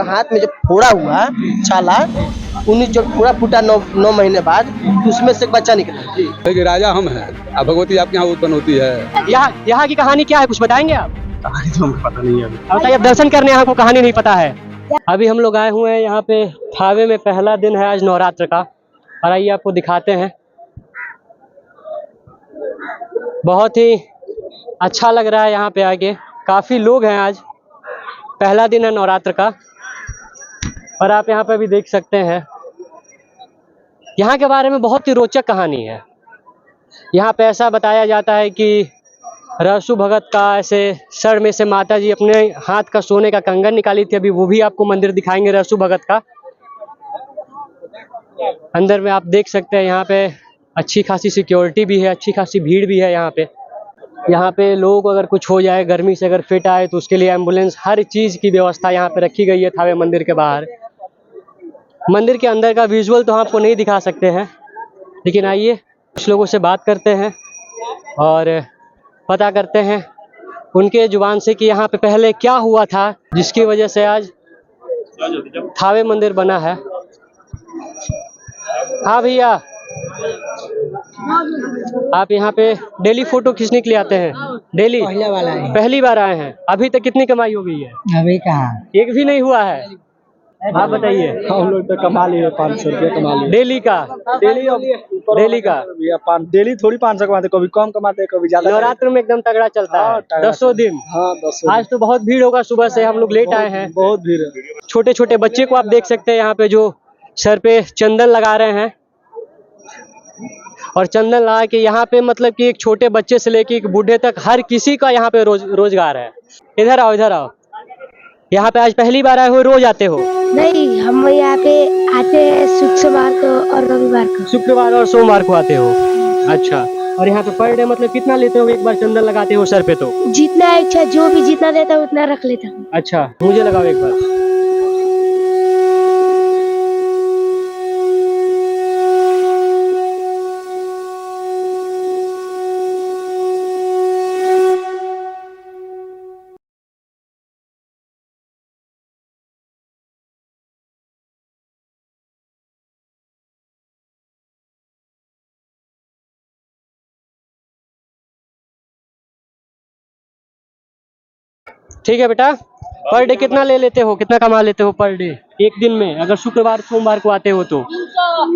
हाथ में जो फोड़ा हुआ छाला उन्हीं जो पूरा फूटा 9 महीने बाद उसमें से बच्चा निकला जी। राजा हम हैं, अब भगवती आपके यहाँ उत्पन्न होती है। यहाँ की कहानी क्या है, कुछ बताएंगे आप? कहानी तो हमको पता नहीं है अभी। बताइए, अब दर्शन करने यहाँ को कहानी नहीं पता है। अभी हम लोग आए हुए हैं यहाँ पे थावे में, पहला दिन है आज नवरात्र का, और आइए आपको दिखाते हैं। बहुत ही अच्छा लग रहा है यहाँ पे आके, काफी लोग हैं। आज पहला दिन है नवरात्र का, और आप यहाँ पे भी देख सकते हैं। यहाँ के बारे में बहुत ही रोचक कहानी है। यहाँ पे ऐसा बताया जाता है कि रहसु भगत का ऐसे सर में से माता जी अपने हाथ का सोने का कंगन निकाली थी। अभी वो भी आपको मंदिर दिखाएंगे रहसु भगत का। अंदर में आप देख सकते हैं यहाँ पे अच्छी खासी सिक्योरिटी भी है, अच्छी खासी भीड़ भी है यहाँ पे। यहाँ पे लोगों को अगर कुछ हो जाए, गर्मी से अगर फिट आए, तो उसके लिए एम्बुलेंस, हर चीज़ की व्यवस्था यहाँ पे रखी गई है थावे मंदिर के बाहर। मंदिर के अंदर का विजुअल तो हम आपको नहीं दिखा सकते हैं, लेकिन आइए कुछ लोगों से बात करते हैं और पता करते हैं उनके जुबान से कि यहाँ पे पहले क्या हुआ था जिसकी वजह से आज थावे मंदिर बना है। हाँ भैया, आप यहाँ पे डेली फोटो खींचने के लिए आते हैं? डेली पहली बार आए हैं। अभी तक कितनी कमाई हो गई है? अभी कहाँ एक भी नहीं हुआ है। आप बताइए। हम लोग तो कमा लिए 500 रुपये कमा लिए डेली का? डेली का डेली थोड़ी 500 कमाते, कभी कम कमाते कभी ज्यादा। नवरात्र में एकदम तगड़ा चलता है, 10 दिन। हाँ 10। आज तो बहुत भीड़ होगा, सुबह से हम लोग लेट आए हैं। बहुत भीड़ है। छोटे छोटे बच्चे को आप देख सकते हैं यहाँ पे, जो सर पे चंदन लगा रहे हैं। और चंदन लगा के यहाँ पे मतलब कि एक छोटे बच्चे से लेके एक बूढ़े तक हर किसी का यहाँ पे रोजगार है। इधर आओ, इधर आओ। यहाँ पे आज पहली बार आए हो, रोज आते हो? नहीं, हम यहाँ पे आते हैं शुक्रवार को और रविवार को। शुक्रवार और सोमवार को आते हो? अच्छा। और यहाँ पे पर डे मतलब कितना लेते हो एक बार चंदन लगाते हो सर पे? तो जितना इच्छा, जो भी जितना देता है उतना रख लेता हूँ। अच्छा, मुझे लगाओ एक बार। ठीक है बेटा, पर डे कितना ले लेते हो, कितना कमा लेते हो पर डे एक दिन में? अगर शुक्रवार सोमवार को आते हो तो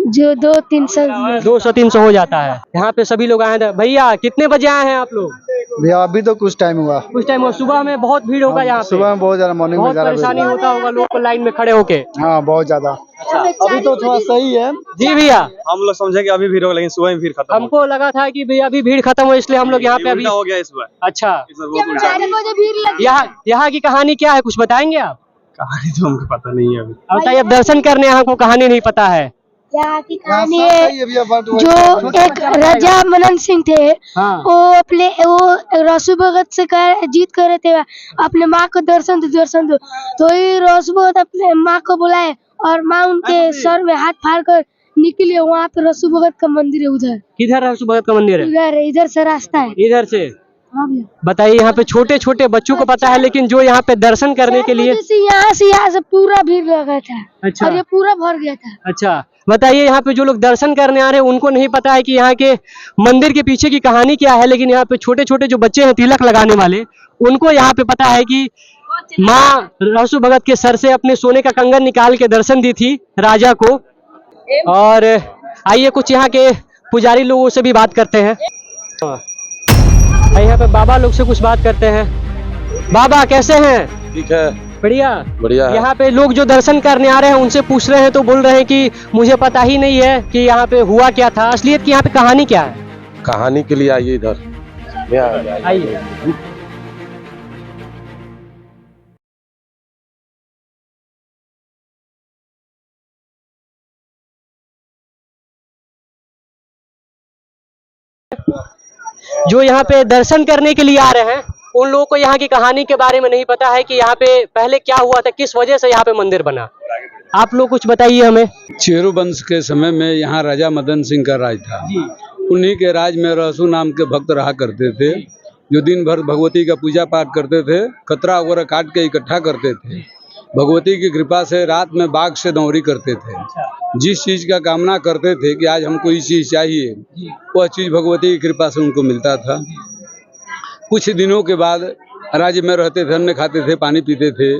जो 200-300 हो जाता है। यहाँ पे सभी लोग आए हैं। भैया कितने बजे आए हैं आप लोग? भैया अभी तो कुछ टाइम हुआ। कुछ टाइम हुआ। सुबह में बहुत भीड़ होगा यहाँ पे? सुबह में बहुत ज्यादा, मॉर्निंग में बहुत ज्यादा परेशानी होता होगा लोगों को लाइन में खड़े होके। हाँ बहुत ज्यादा। अभी तो थोड़ा सही है जी भैया। हम लोग समझे कि अभी भीड़ होगा, लेकिन सुबह में भीड़ खत्म। हमको लगा था कि भैया अभी भीड़ खत्म हो, इसलिए हम लोग यहाँ पे अभी हो गया इस बार। अच्छा, भीड़। यहाँ की कहानी क्या है, कुछ बताएंगे आप? कहानी तो हमको पता नहीं है अभी। बताइए, अब दर्शन करने यहाँ को कहानी नहीं पता है। यहाँ की कहानी है, जो एक राजा मनन सिंह थे। हाँ। वो रहसु भगत से जीत कर रहे थे, अपने माँ को दर्शन दो। तो ये रहसु भगत अपने माँ को बुलाए और माँ उनके सर में हाथ फाड़ कर निकले। वहाँ पे रहसु भगत का मंदिर है। उधर किधर रहसु भगत का मंदिर है? इधर से रास्ता है। इधर से? हाँ भैया। बताइए, यहाँ पे छोटे छोटे बच्चों को पता है, लेकिन जो यहाँ पे दर्शन करने के लिए यहाँ से पूरा भीड़ लगा था। अच्छा। और ये पूरा भर गया था। अच्छा, बताइए, यहाँ पे जो लोग दर्शन करने आ रहे हैं उनको नहीं पता है कि यहाँ के मंदिर के पीछे की कहानी क्या है, लेकिन यहाँ पे छोटे छोटे जो बच्चे हैं तिलक लगाने वाले, उनको यहाँ पे पता है कि माँ रहसु भगत के सर से अपने सोने का कंगन निकाल के दर्शन दी थी राजा को। और आइए कुछ यहाँ के पुजारी लोगों से भी बात करते हैं। यहाँ पे बाबा लोग से कुछ बात करते हैं। बाबा कैसे हैं? ठीक है, बढ़िया बढ़िया है। यहाँ पे लोग जो दर्शन करने आ रहे हैं उनसे पूछ रहे हैं, तो बोल रहे हैं कि मुझे पता ही नहीं है कि यहाँ पे हुआ क्या था, असलियत की यहाँ पे कहानी क्या है। कहानी के लिए आइए इधर, आइए। जो यहाँ पे दर्शन करने के लिए आ रहे हैं उन लोगों को यहाँ की कहानी के बारे में नहीं पता है कि यहाँ पे पहले क्या हुआ था, किस वजह से यहाँ पे मंदिर बना। आप लोग कुछ बताइए हमें। चेरू वंश के समय में यहाँ राजा मदन सिंह का राज था। उन्हीं के राज में रहसु नाम के भक्त रहा करते थे, जो दिन भर भगवती का पूजा पाठ करते थे, कतरा वगैरह काट के इकट्ठा करते थे। भगवती की कृपा से रात में बाग से दौरी करते थे। जिस चीज़ का कामना करते थे कि आज हमको ये चीज़ चाहिए, वह चीज़ भगवती की कृपा से उनको मिलता था। कुछ दिनों के बाद राज्य में रहते थे, अन्न खाते थे, पानी पीते थे,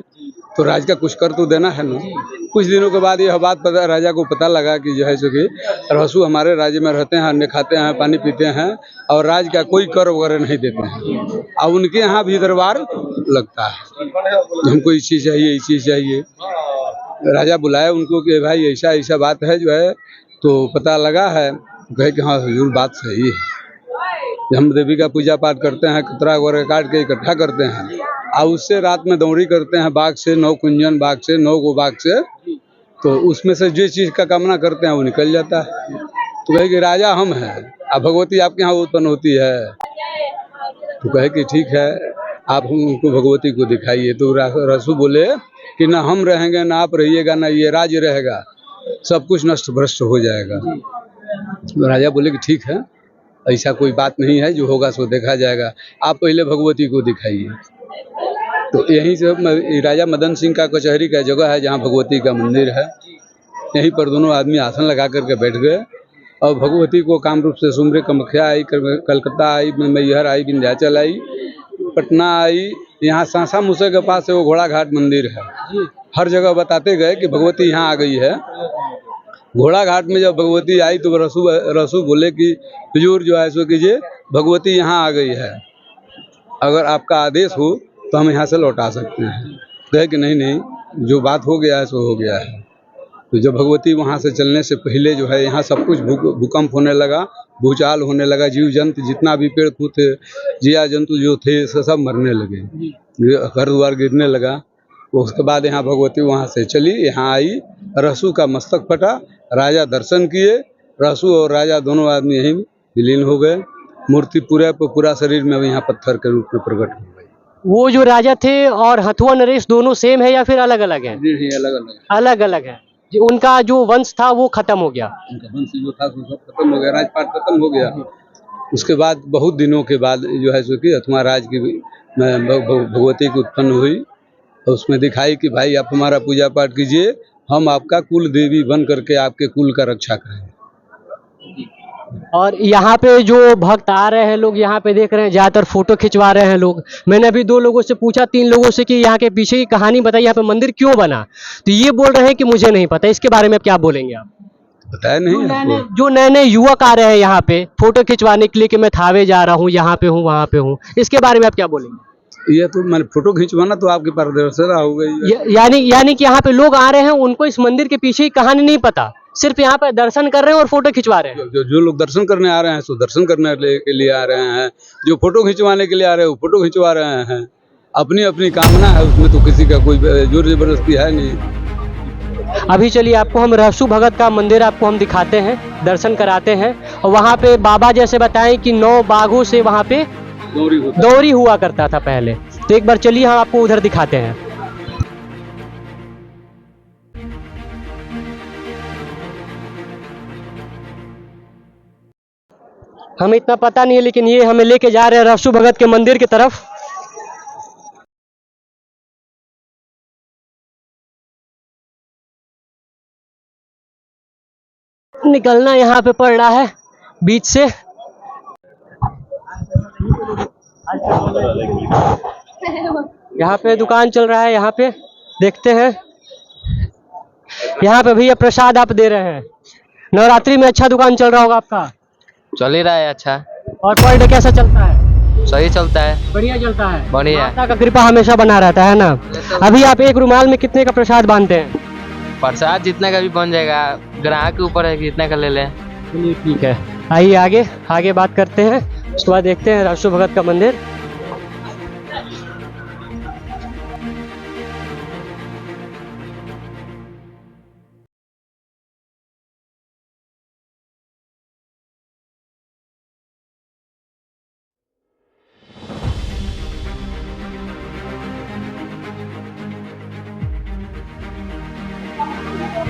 तो राज का कुछ कर तो देना है ना। कुछ दिनों के बाद यह बात राजा को पता लगा कि जो है सो कि रहसू हमारे राज्य में रहते हैं, अन्न खाते हैं, पानी पीते हैं और राज का कोई कर वगैरह नहीं देते हैं। अब उनके यहाँ भी दरबार लगता है, हमको ये चीज़ चाहिए, ये चीज़ चाहिए। राजा बुलाया उनको कि भाई ऐसा ऐसा बात है जो है, तो पता लगा है, कहे कि हाँ हुजूर बात सही है। हम देवी का पूजा पाठ करते हैं, कतरा वगैरह काट के इकट्ठा करते हैं और उससे रात में दौड़ी करते हैं बाग से, 9 कुंजन बाग से, 9 गो बाग से, तो उसमें से जिस चीज़ का कामना करते हैं वो निकल जाता है। तो कहे कि राजा हम हैं, अब भगवती आपके यहाँ उत्पन्न होती है। तो कहे कि ठीक है, आप उनको भगवती को दिखाइए। तो रहसू बोले कि ना हम रहेंगे, ना आप रहिएगा, ना ये राज्य रहेगा, सब कुछ नष्ट भ्रष्ट हो जाएगा। तो राजा बोले कि ठीक है, ऐसा कोई बात नहीं है, जो होगा सो देखा जाएगा, आप पहले भगवती को दिखाइए। तो यहीं से राजा मदन सिंह का कचहरी का जगह है जहाँ भगवती का मंदिर है। यहीं पर दोनों आदमी आसन लगा करके बैठ गए और भगवती को कामरूप से सुमरे। कामाख्या आई, कलकत्ता आई, मैहर आई, विंध्याचल आई, पटना आई, यहाँ सांसा मूसे के पास वो घोड़ा घाट मंदिर है। हर जगह बताते गए कि भगवती यहाँ आ गई है। घोड़ा घाट में जब भगवती आई तो रसू बोले कि हुजूर जो है सो कीजिए, भगवती यहाँ आ गई है, अगर आपका आदेश हो तो हम यहाँ से लौटा सकते हैं। कहे कि नहीं नहीं, जो बात हो गया है सो हो गया है। तो जब भगवती वहाँ से चलने से पहले जो है यहाँ सब कुछ भूकंप होने लगा, भूचाल होने लगा, जीव जंतु जितना भी पेड़ कूद थे, जिया जंतु जो थे सब मरने लगे, घर द्वार गिरने लगा। उसके बाद यहाँ भगवती वहाँ से चली, यहाँ आई, रहसू का मस्तक फटा, राजा दर्शन किए, रहसू और राजा दोनों आदमी यहीं विलीन हो गए। मूर्ति पूरा शरीर में यहाँ पत्थर के रूप में प्रकट हो गई। वो जो राजा थे और हथुआ नरेश दोनों सेम है या फिर अलग अलग है? नहीं, अलग अलग, अलग अलग है। उनका जो वंश था वो खत्म हो गया, उनका वंश जो था वो सब खत्म हो गया, राजपाट खत्म हो गया। उसके बाद बहुत दिनों के बाद जो है सो कि हथुआ राज की भगवती की उत्पन्न हुई और उसमें दिखाई कि भाई आप हमारा पूजा पाठ कीजिए, हम आपका कुल देवी बन करके आपके कुल का रक्षा करेंगे। और यहाँ पे जो भक्त आ रहे हैं लोग, यहाँ पे देख रहे हैं ज्यादातर फोटो खिंचवा रहे हैं लोग। मैंने अभी 2 लोगों से पूछा, 3 लोगों से कि यहाँ के पीछे की कहानी बताइए, यहाँ पे मंदिर क्यों बना, तो ये बोल रहे हैं कि मुझे नहीं पता। इसके बारे में क्या बोलेंगे आप? बताया नहीं, जो नए नए युवक आ रहे हैं यहाँ पे फोटो खिंचवाने के लिए कि मैं थावे जा रहा हूँ, यहाँ पे हूँ, वहाँ पे हूँ, इसके बारे में आप क्या बोलेंगे? ये तो मैंने फोटो खिंचवाना तो आपकी पारदर्शिता हो गई। यानी कि यहाँ पे लोग आ रहे हैं, उनको इस मंदिर के पीछे की कहानी नहीं पता, सिर्फ यहाँ पे दर्शन कर रहे हैं और फोटो खिंचवा रहे हैं। जो लोग दर्शन करने आ रहे हैं सो दर्शन करने के लिए आ रहे हैं, जो फोटो खिंचवाने के लिए आ रहे हैं वो फोटो खिंचवा रहे हैं। अपनी अपनी कामना है, उसमें तो किसी का कोई जोर जबरदस्ती है नहीं। अभी चलिए आपको हम रहसू भगत का मंदिर आपको हम दिखाते हैं, दर्शन कराते हैं। और वहाँ पे बाबा जैसे बताएं कि 9 बाघों से वहाँ पे दौरी हुआ करता था पहले। तो एक बार चलिए हम आपको उधर दिखाते हैं। हमें इतना पता नहीं है, लेकिन ये हमें लेके जा रहे हैं रहसू भगत के मंदिर की तरफ। निकलना यहाँ पे पड़ रहा है बीच से। यहाँ पे दुकान चल रहा है, यहाँ पे देखते हैं। यहाँ पे भैया प्रसाद आप दे रहे हैं, नवरात्रि में अच्छा दुकान चल रहा होगा आपका? चल ही रहा है अच्छा। और पर डे कैसा चलता है? सही चलता है, बढ़िया चलता है, बढ़िया। माता का कृपा हमेशा बना रहता है ना। अभी आप एक रुमाल में कितने का प्रसाद बांधते हैं? प्रसाद जितना का भी बन जाएगा, ग्राहक के ऊपर है कि जितना का ले लें। चलिए ठीक है, आइए आगे बात करते हैं। उसके बाद देखते हैं रहसू भगत का मंदिर।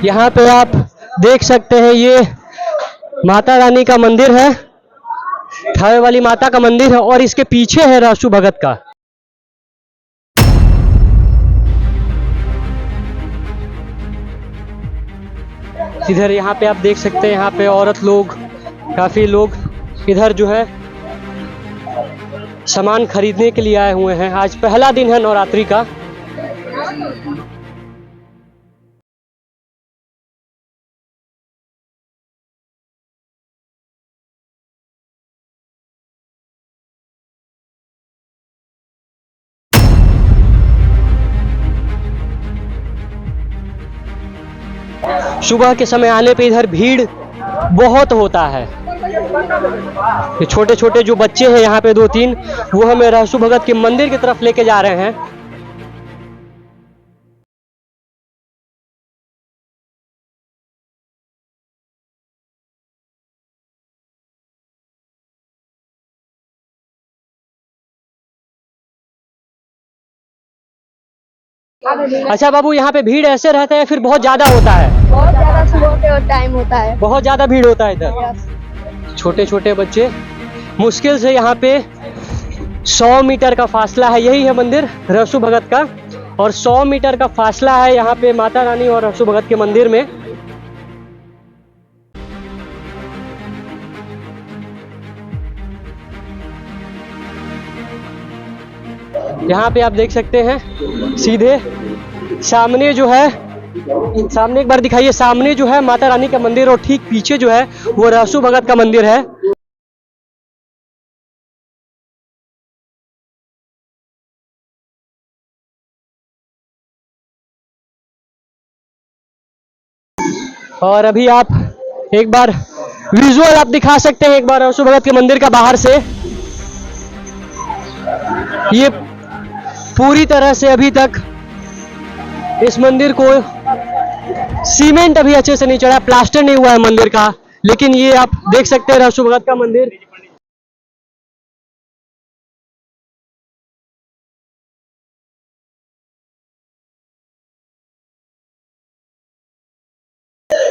यहाँ पे आप देख सकते हैं, ये माता रानी का मंदिर है, थावे वाली माता का मंदिर है, और इसके पीछे है रहसू भगत का। इधर यहाँ पे आप देख सकते हैं, यहाँ पे औरत लोग, काफ़ी लोग इधर जो है सामान खरीदने के लिए आए हुए हैं। आज पहला दिन है नवरात्रि का। सुबह के समय आने पे इधर भीड़ बहुत होता है। ये छोटे छोटे जो बच्चे हैं यहाँ पे 2-3, वो हमें रहसु भगत के मंदिर की तरफ लेके जा रहे हैं। अच्छा बाबू, यहाँ पे भीड़ ऐसे रहता है या फिर बहुत ज्यादा होता है? बहुत ज्यादा सुबह के टाइम होता है। बहुत ज्यादा भीड़ होता है इधर। छोटे छोटे बच्चे, मुश्किल से यहाँ पे 100 मीटर का फासला है। यही है मंदिर रहसु भगत का, और 100 मीटर का फासला है यहाँ पे माता रानी और रहसु भगत के मंदिर में। यहाँ पे आप देख सकते हैं सीधे सामने जो है, सामने एक बार दिखाइए, सामने जो है माता रानी का मंदिर और ठीक पीछे जो है वो रहसु भगत का मंदिर है। और अभी आप एक बार विजुअल आप दिखा सकते हैं एक बार रहसु भगत के मंदिर का बाहर से। ये पूरी तरह से अभी तक इस मंदिर को सीमेंट अभी अच्छे से नहीं चढ़ा, प्लास्टर नहीं हुआ है मंदिर का, लेकिन ये आप देख सकते हैं रहसु भगत का मंदिर।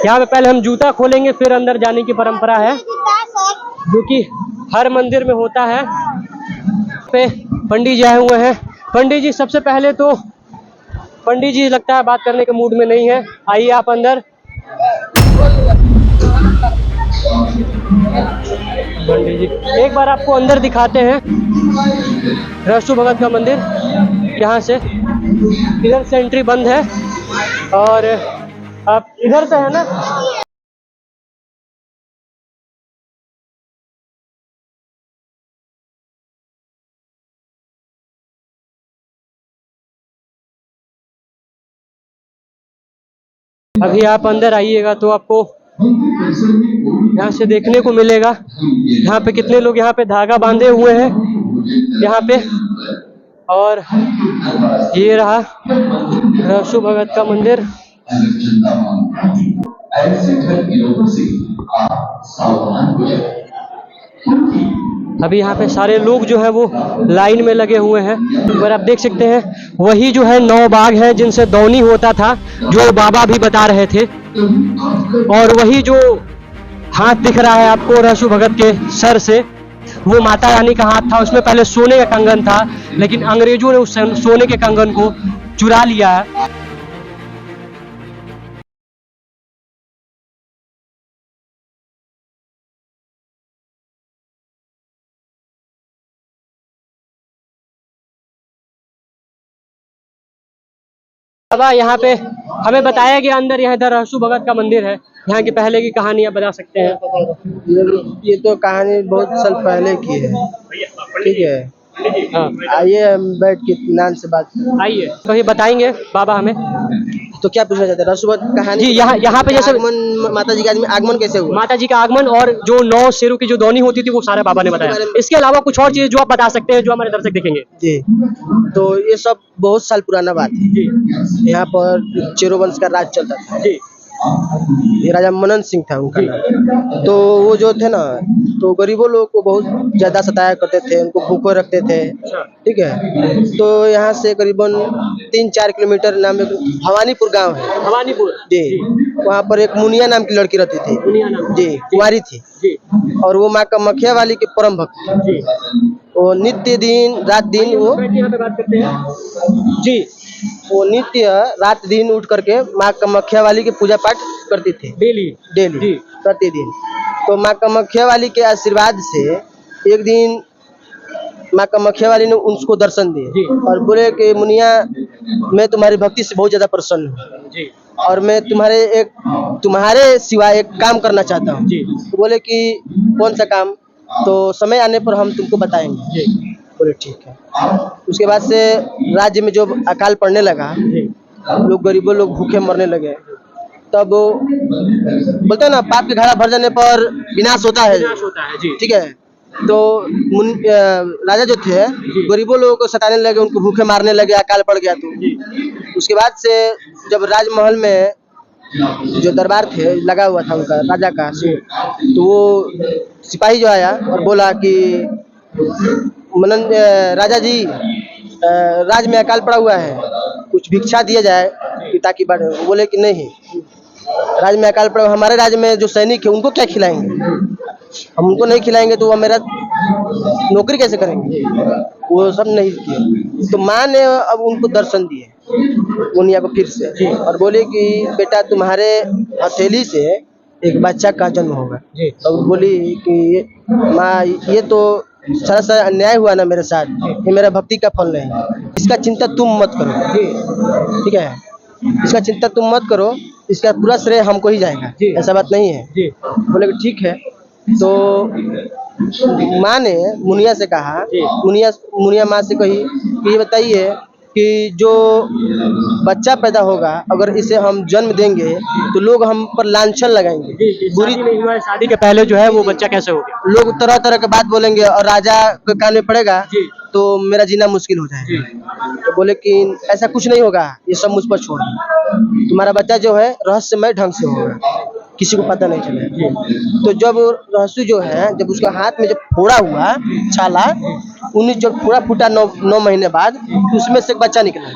यहाँ पे पहले हम जूता खोलेंगे, फिर अंदर जाने की परंपरा है जो कि हर मंदिर में होता है। पे पंडित जी आए हुए हैं। पंडित जी, सबसे पहले तो पंडित जी लगता है बात करने के मूड में नहीं है, आइए आप अंदर। पंडित जी एक बार आपको अंदर दिखाते हैं रहसु भगत का मंदिर। यहाँ से इधर से एंट्री बंद है और आप इधर से है ना। अभी आप अंदर आइएगा तो आपको यहाँ से देखने को मिलेगा यहाँ पे कितने लोग यहाँ पे धागा बांधे हुए हैं यहाँ पे। और ये रहा रहसु भगत का मंदिर। अभी यहाँ पे सारे लोग जो है वो लाइन में लगे हुए हैं। पर आप देख सकते हैं वही जो है 9 बाघ है जिनसे दौनी होता था, जो बाबा भी बता रहे थे। और वही जो हाथ दिख रहा है आपको रहसु भगत के सर से, वो माता रानी का हाथ था। उसमें पहले सोने का कंगन था, लेकिन अंग्रेजों ने उस सोने के कंगन को चुरा लिया है। बाबा यहाँ पे हमें बताया गया अंदर यहाँ इधर रहसु भगत का मंदिर है, यहाँ की पहले की कहानी आप बता सकते हैं? ये तो कहानी बहुत साल पहले की है, ठीक है। हाँ आइए हम बैठ के इत्मीनान से बात करें। आइए, तो ये बताएंगे बाबा हमें। तो क्या पूछना चाहते हैं रहसु भगत की कहानी? जी यहाँ पे जैसे आगमन, माता जी का आगमन कैसे हुआ? माता जी का आगमन और जो 9 शेरों की जो दौनी होती थी वो सारा बाबा ने बताया। इसके अलावा कुछ और चीज जो आप बता सकते हैं जो हमारे दर्शक देखेंगे? जी, तो ये सब बहुत साल पुराना बात है। जी यहाँ पर चेरो वंश का राज चलता था। जी ये राजा मनन सिंह था उनका नाम। तो वो जो थे ना, तो गरीबों लोगों को बहुत ज्यादा सताया करते थे, उनको भूखे रखते थे, ठीक है। तो यहाँ से करीबन 3-4 किलोमीटर नाम एक भवानीपुर गांव है। भवानीपुर जी, वहाँ पर एक मुनिया नाम की लड़की रहती थी। दुनिया नाम जी, कुंवारी थी। जी और वो माँ कामाख्या वाली के परम भक्त थे। जी वो नित्य दिन रात दिन वो यहाँ पे बात करते हैं जी। वो नित्य रात दिन उठ करके माँ कामाख्या वाली की पूजा पाठ करती थी डेली। डेली प्रतिदिन। तो माँ कामाख्या वाली के आशीर्वाद से एक दिन माँ कामाख्या वाली ने उसको दर्शन दिए और बोले कि मुनिया, मैं तुम्हारी भक्ति से बहुत ज्यादा प्रसन्न हूँ और मैं तुम्हारे सिवा एक काम करना चाहता हूँ। तो बोले कि कौन सा काम? तो समय आने पर हम तुमको बताएंगे। बोले ठीक है। उसके बाद से राज्य में जो अकाल पड़ने लगा, लोग गरीबों लोग भूखे मरने लगे, तब बोलते हैं ना, पाप के घड़ा भर जाने पर विनाश होता है। ठीक है। तो राजा जो थे गरीबों लोगों को सताने लगे, उनको भूखे मारने लगे, अकाल पड़ गया। तो उसके बाद से जब राजमहल में जो दरबार थे लगा हुआ था उनका राजा का, तो वो सिपाही जो आया और बोला कि मनन राजा जी, राज में अकाल पड़ा हुआ है, कुछ भिक्षा दिया जाए कि ताकि बढ़े। वो बोले कि नहीं, राज में अकाल पड़ा, हमारे राज्य में जो सैनिक है उनको क्या खिलाएंगे? हम उनको नहीं खिलाएंगे तो वो मेरा नौकरी कैसे करेंगे? वो सब नहीं किए। तो माँ ने अब उनको दर्शन दिए मुनिया को फिर से और बोले कि बेटा, तुम्हारे हथेली से एक बच्चा का जन्म होगा। तो बोली कि माँ, ये तो सरासर अन्याय हुआ ना मेरे साथ, ये मेरा भक्ति का फल नहीं, इसका चिंता तुम मत करो। ठीक है, इसका चिंता तुम मत करो, इसका पूरा श्रेय हमको ही जाएगा, ऐसा बात नहीं है। बोले कि ठीक है। तो माँ ने मुनिया से कहा, मुनिया माँ से कही कि ये बताइए कि जो बच्चा पैदा होगा, अगर इसे हम जन्म देंगे तो लोग हम पर लांछन लगाएंगे, बुरी नहीं हुआ है, शादी के पहले जो है वो बच्चा कैसे हो गया? लोग तरह तरह के बात बोलेंगे और राजा के कान में पड़ेगा तो मेरा जीना मुश्किल हो जाएगा। तो बोले कि ऐसा कुछ नहीं होगा, ये सब मुझ पर छोड़ दो, तुम्हारा बच्चा जो है रहस्यमय ढंग से होगा, किसी को पता नहीं चलेगा। तो जब रहस्य जो है, जब उसका हाथ में जब फोड़ा हुआ छाला, जब फोड़ा फूटा 9 महीने बाद, तो उसमें से एक बच्चा निकला।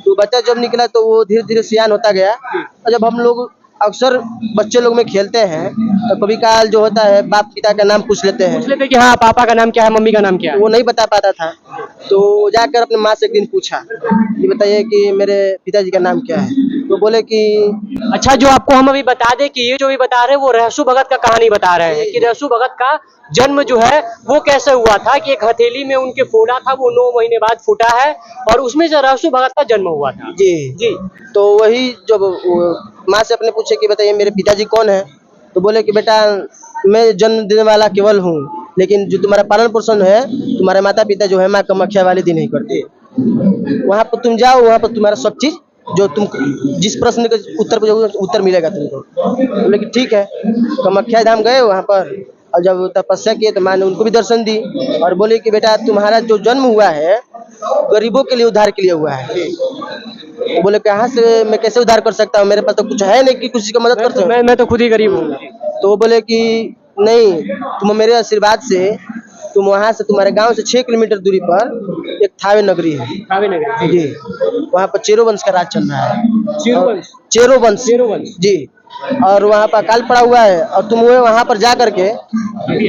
तो बच्चा जब निकला तो वो धीरे धीरे सियान होता गया। और जब हम लोग अक्सर बच्चे लोग में खेलते हैं तो कभी काल जो होता है बाप पिता का नाम पूछ लेते हैं कि हाँ पापा का नाम क्या है, मम्मी का नाम क्या है। वो नहीं बता पाता था। तो जाकर अपने माँ से एक दिन पूछा कि बताइए कि मेरे पिताजी का नाम क्या है। तो बोले कि अच्छा, जो आपको हम अभी बता दें कि ये जो भी बता रहे हैं वो रहसु भगत का कहानी बता रहे हैं कि रहसु भगत का जन्म जो है वो कैसे हुआ था, कि एक हथेली में उनके फोड़ा था, वो 9 महीने बाद फूटा है और उसमें से रहसु भगत का जन्म हुआ था। जी। तो वही जब माँ से अपने पूछे कि बताइए मेरे पिताजी कौन है, तो बोले कि बेटा, मैं जन्म देने वाला केवल हूँ, लेकिन जो तुम्हारा पालन पोषण है, तुम्हारे माता पिता जो है माँ कामाख्या वाली दी नहीं करते। वहाँ पर तुम जाओ, वहाँ पर तुम्हारा सब चीज जो तुम जिस प्रश्न का उत्तर मिलेगा तुमको। बोले कि ठीक है। कामाख्या धाम गए वहाँ पर और जब तपस्या किए तो माँ ने उनको भी दर्शन दी और बोले कि बेटा, तुम्हारा जो जन्म हुआ है गरीबों के लिए, उद्धार के लिए हुआ है। बोले कहाँ से मैं कैसे उद्धार कर सकता हूँ, मेरे पास तो कुछ है नहीं कि किसी का मदद कर सकूं। मैं तो खुद ही गरीब हूँ। तो वो बोले कि नहीं, तुम मेरे आशीर्वाद से, तुम वहाँ से, तुम्हारे गांव से 6 किलोमीटर दूरी पर एक थावे नगरी है। थावे नगरी जी। वहाँ पर चेरो वंश का राज चल रहा है। चेरो वंश जी। और वहाँ पर अकाल पड़ा हुआ है और तुम्हें वहाँ पर जा करके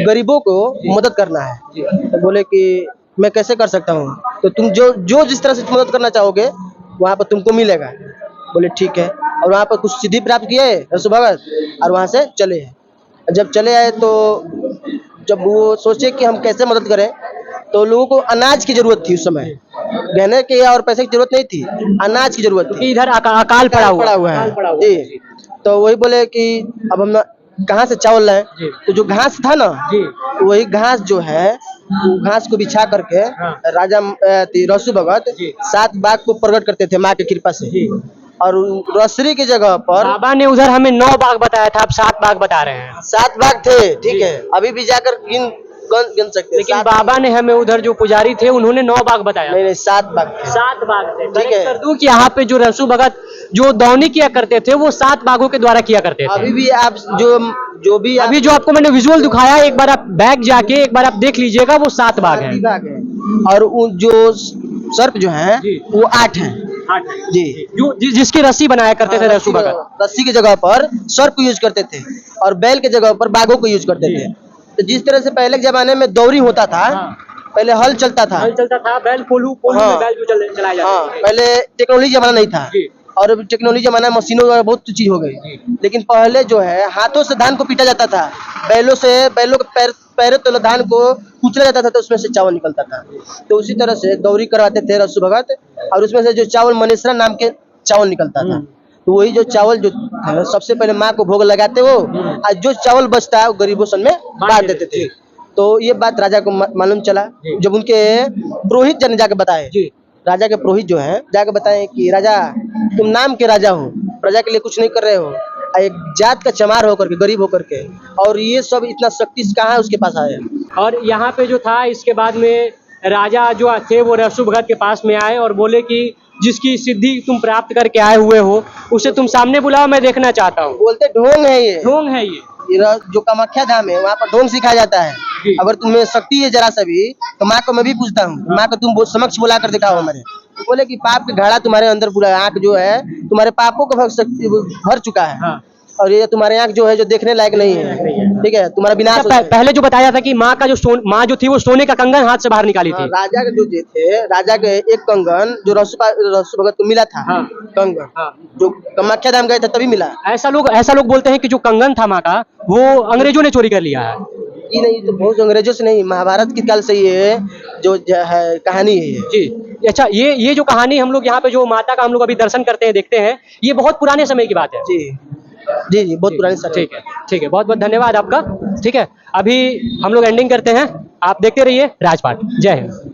गरीबों को मदद करना है। तो बोले कि मैं कैसे कर सकता हूँ? तो तुम जो जिस तरह से मदद करना चाहोगे वहाँ पर तुमको मिलेगा। बोले ठीक है। और वहाँ पर कुछ सिद्धि प्राप्त किए रहसु भगत और वहाँ से चले आए। जब चले आए तो जब वो सोचे कि हम कैसे मदद करें, तो लोगों को अनाज की जरूरत थी उस समय, गहने की और पैसे की जरूरत नहीं थी, अनाज की जरूरत थी। इधर अकाल पड़ा हुआ है जी। तो वही बोले कि अब हम कहाँ से चावल लाएं? तो जो घास था ना, वही घास जो है, वो घास को बिछा करके राजा रहसु भगत 7 बाघ को प्रकट करते थे माँ की कृपा से। और रसरी की जगह पर बाबा ने उधर हमें 9 बाघ बताया था, आप 7 बाघ बता रहे हैं। 7 बाघ थे। ठीक है, अभी भी जाकर गिन सकते हैं। लेकिन बाबा ने हमें उधर जो पुजारी थे उन्होंने 9 बाघ बताया। नहीं, 7 बाघ थे। 7 बाघ थे। ठीक है। कर दूं कि यहाँ पे जो रहसु भगत जो दौनी किया करते थे वो 7 बाघों के द्वारा किया करते थे। अभी भी आप जो भी अभी जो आपको मैंने विजुअल दिखाया, एक बार आप बैक जाके एक बार आप देख लीजिएगा, वो 7 बाघ है। और जो सर्प जो है वो 8 है। जी। जो जिसकी रस्सी बनाया करते थे रहसु भगत। रस्सी की जगह पर सर्प यूज करते थे और बैल के जगह पर बाघों को यूज करते थे। तो जिस तरह से पहले के जमाने में दौरी होता था, पहले हल चलता था। हल चलता था, बैल पोलू पोलू हाँ। में बैल जो चलाया जाता हाँ, था। पहले टेक्नोलॉजी जमाना नहीं था जी। और अभी टेक्नोलॉजी जमाना में मशीनों द्वारा बहुत चीज हो गई। लेकिन पहले जो है हाथों से धान को पीटा जाता था, बैलों के पैरों तले धान को कुचला जाता था तो उसमें से चावल निकलता था। तो उसी तरह से दौरी करवाते थे रसू भगत और उसमें से जो चावल मनेसरा नाम के चावल निकलता था। तो वही जो चावल जो था, सबसे पहले माँ को भोग लगाते वो और जो चावल बचता है वो गरीबों सन में बांट देते थे। तो ये बात राजा को मालूम चला, जब उनके पुरोहित जन जाके बताए, राजा के पुरोहित जो है जाके बताए कि राजा तुम नाम के राजा हो, प्रजा के लिए कुछ नहीं कर रहे हो, एक जात का चमार होकर के, गरीब होकर के, और ये सब इतना शक्ति कहाँ है उसके पास आए। और यहाँ पे जो था इसके बाद में राजा जो थे वो रसू भगत के पास में आए और बोले कि जिसकी सिद्धि तुम प्राप्त करके आए हुए हो उसे तुम सामने बुलाओ, मैं देखना चाहता हूँ। बोलते ढोंग है ये, ढोंग है ये। जो कामाख्या धाम है वहाँ पर ढोंग सिखाया जाता है। अगर तुम्हें शक्ति है जरा सा भी तो माँ को मैं भी पूछता हूँ, माँ को तुम समक्ष बुला कर दिखाओ हमारे। तो बोले कि पाप के घड़ा तुम्हारे अंदर पूरा, आँख जो है तुम्हारे पापों को भर चुका है। हाँ। और ये तुम्हारे आँख जो है जो देखने लायक नहीं है, ठीक है, तुम्हारा विनाश हो जाएगा। पहले जो बताया था कि माँ जो थी वो सोने का कंगन हाथ से बाहर निकाली थी। राजा के जो थे, राजा के एक कंगन जो रसू भगत को मिला था, हाँ। कंगन हाँ। जो कामाख्या धाम गए थे तभी मिला। ऐसा लोग बोलते हैं कि जो कंगन था माँ का वो अंग्रेजों ने चोरी कर लिया है। ये नहीं, तो बहुत अंग्रेजों से नहीं, महाभारत के काल से ये जो है कहानी है। जी। अच्छा, ये जो कहानी हम लोग यहाँ पे जो माता का हम लोग अभी दर्शन करते हैं, देखते हैं, ये बहुत पुराने समय की बात है। जी जी जी, बहुत पुरानी सर। ठीक है, ठीक है, बहुत बहुत धन्यवाद आपका। ठीक है, अभी हम लोग एंडिंग करते हैं, आप देखते रहिए राजपाट। जय हिंद।